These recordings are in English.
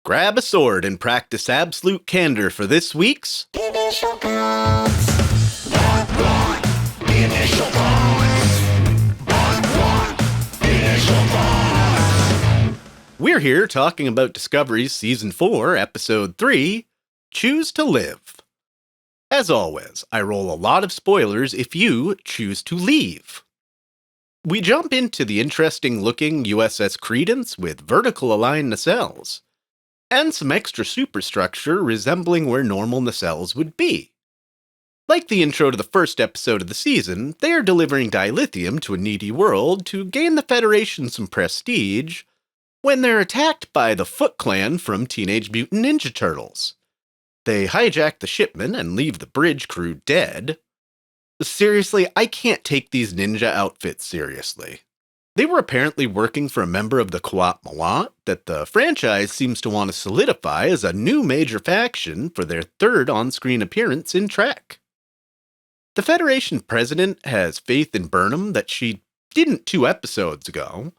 Grab a sword and practice absolute candor for this week's Initial Codes. Part 1. Initial Codes. Part 1. Initial Codes. We're here talking about Discovery's Season 4, Episode 3, Choose to Live. As always, I roll a lot of spoilers if you choose to leave. We jump into the interesting-looking USS Credence with vertical aligned nacelles, and some extra superstructure resembling where normal nacelles would be. Like the intro to the first episode of the season, they are delivering dilithium to a needy world to gain the Federation some prestige when they're attacked by the Foot Clan from Teenage Mutant Ninja Turtles. They hijack the shipment and leave the bridge crew dead. Seriously, I can't take these ninja outfits seriously. They were apparently working for a member of the Qowat Milat that the franchise seems to want to solidify as a new major faction for their third on-screen appearance in Trek. The Federation president has faith in Burnham that she didn't 2 episodes ago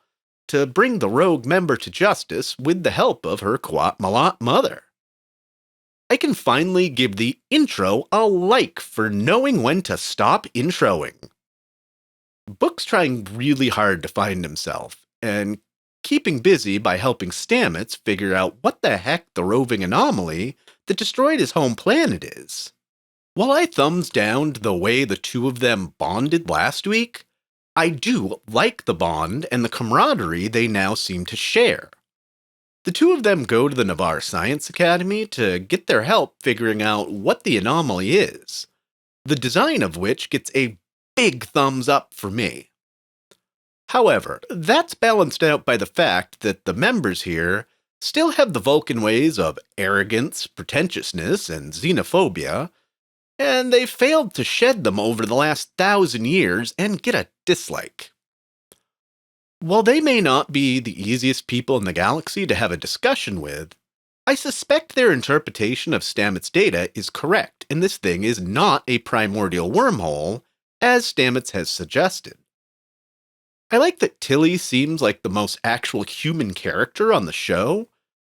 to bring the rogue member to justice with the help of her Qowat Milat mother. I can finally give the intro a like for knowing when to stop introing. Book's trying really hard to find himself, and keeping busy by helping Stamets figure out what the heck the roving anomaly that destroyed his home planet is. While I thumbs downed the way the two of them bonded last week, I do like the bond and the camaraderie they now seem to share. The two of them go to the Navarre Science Academy to get their help figuring out what the anomaly is, the design of which gets a big thumbs up for me. However, that's balanced out by the fact that the members here still have the Vulcan ways of arrogance, pretentiousness, and xenophobia, and they've failed to shed them over the last 1,000 years and get a dislike. While they may not be the easiest people in the galaxy to have a discussion with, I suspect their interpretation of Stamets' data is correct, and this thing is not a primordial wormhole, as Stamets has suggested. I like that Tilly seems like the most actual human character on the show,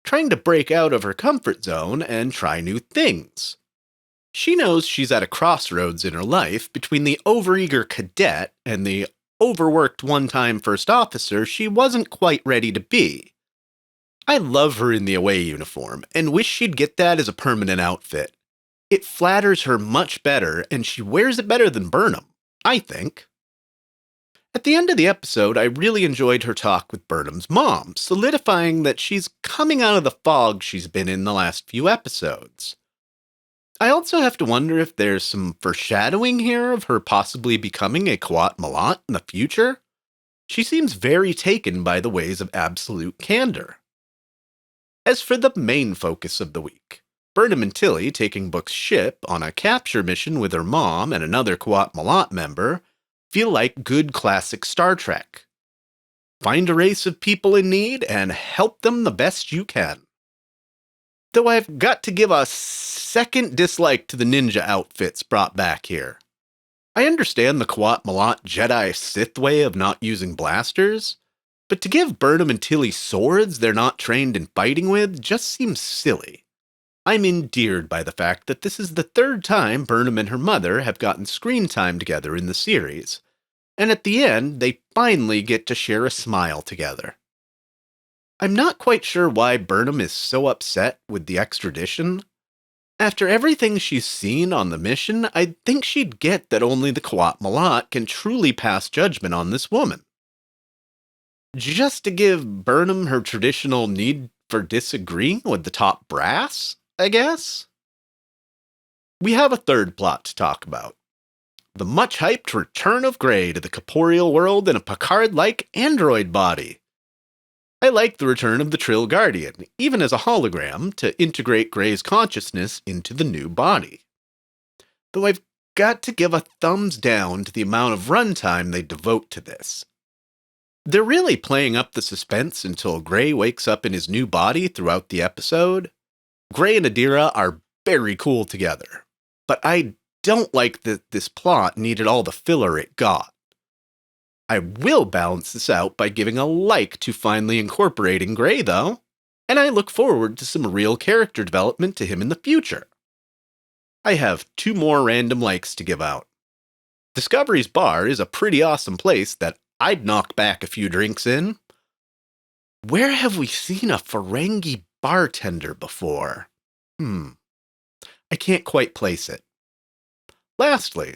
trying to break out of her comfort zone and try new things. She knows she's at a crossroads in her life between the overeager cadet and the overworked one-time first officer she wasn't quite ready to be. I love her in the away uniform and wish she'd get that as a permanent outfit. It flatters her much better, and she wears it better than Burnham, I think. At the end of the episode, I really enjoyed her talk with Burnham's mom, solidifying that she's coming out of the fog she's been in the last few episodes. I also have to wonder if there's some foreshadowing here of her possibly becoming a Qowat Milat in the future. She seems very taken by the ways of absolute candor. As for the main focus of the week, Burnham and Tilly taking Book's ship on a capture mission with her mom and another Qowat Milat member feel like good classic Star Trek. Find a race of people in need and help them the best you can. Though I've got to give a second dislike to the ninja outfits brought back here. I understand the Qowat Milat Jedi Sith way of not using blasters, but to give Burnham and Tilly swords they're not trained in fighting with just seems silly. I'm endeared by the fact that this is the 3rd time Burnham and her mother have gotten screen time together in the series, and at the end they finally get to share a smile together. I'm not quite sure why Burnham is so upset with the extradition. After everything she's seen on the mission, I'd think she'd get that only the Qowat Milat can truly pass judgment on this woman. Just to give Burnham her traditional need for disagreeing with the top brass, I guess? We have a third plot to talk about. The much-hyped return of Grey to the corporeal world in a Picard-like android body. I like the return of the Trill Guardian, even as a hologram, to integrate Grey's consciousness into the new body. Though I've got to give a thumbs down to the amount of runtime they devote to this. They're really playing up the suspense until Grey wakes up in his new body throughout the episode. Grey and Adira are very cool together, but I don't like that this plot needed all the filler it got. I will balance this out by giving a like to finally incorporating Grey, though. and I look forward to some real character development to him in the future. I have 2 more random likes to give out. Discovery's Bar is a pretty awesome place that I'd knock back a few drinks in. Where have we seen a Ferengi bartender before? I can't quite place it. Lastly,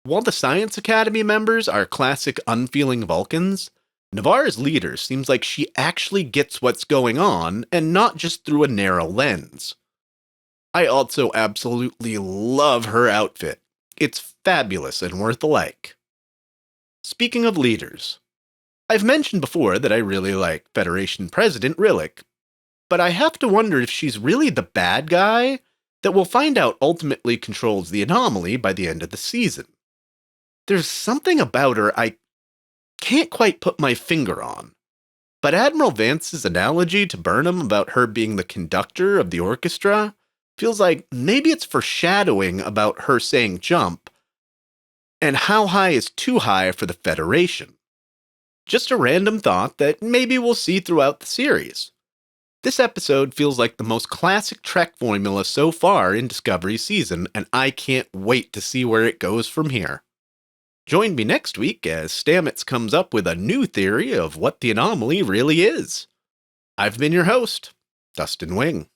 while the Science Academy members are classic unfeeling Vulcans, Navarre's leader seems like she actually gets what's going on and not just through a narrow lens. I also absolutely love her outfit. It's fabulous and worth a like. Speaking of leaders, I've mentioned before that I really like Federation President Rillak, but I have to wonder if she's really the bad guy that we'll find out ultimately controls the anomaly by the end of the season. There's something about her I can't quite put my finger on, but Admiral Vance's analogy to Burnham about her being the conductor of the orchestra feels like maybe it's foreshadowing about her saying jump, and how high is too high for the Federation. Just a random thought that maybe we'll see throughout the series. This episode feels like the most classic Trek formula so far in Discovery's season, and I can't wait to see where it goes from here. Join me next week as Stamets comes up with a new theory of what the anomaly really is. I've been your host, Dustin Wing.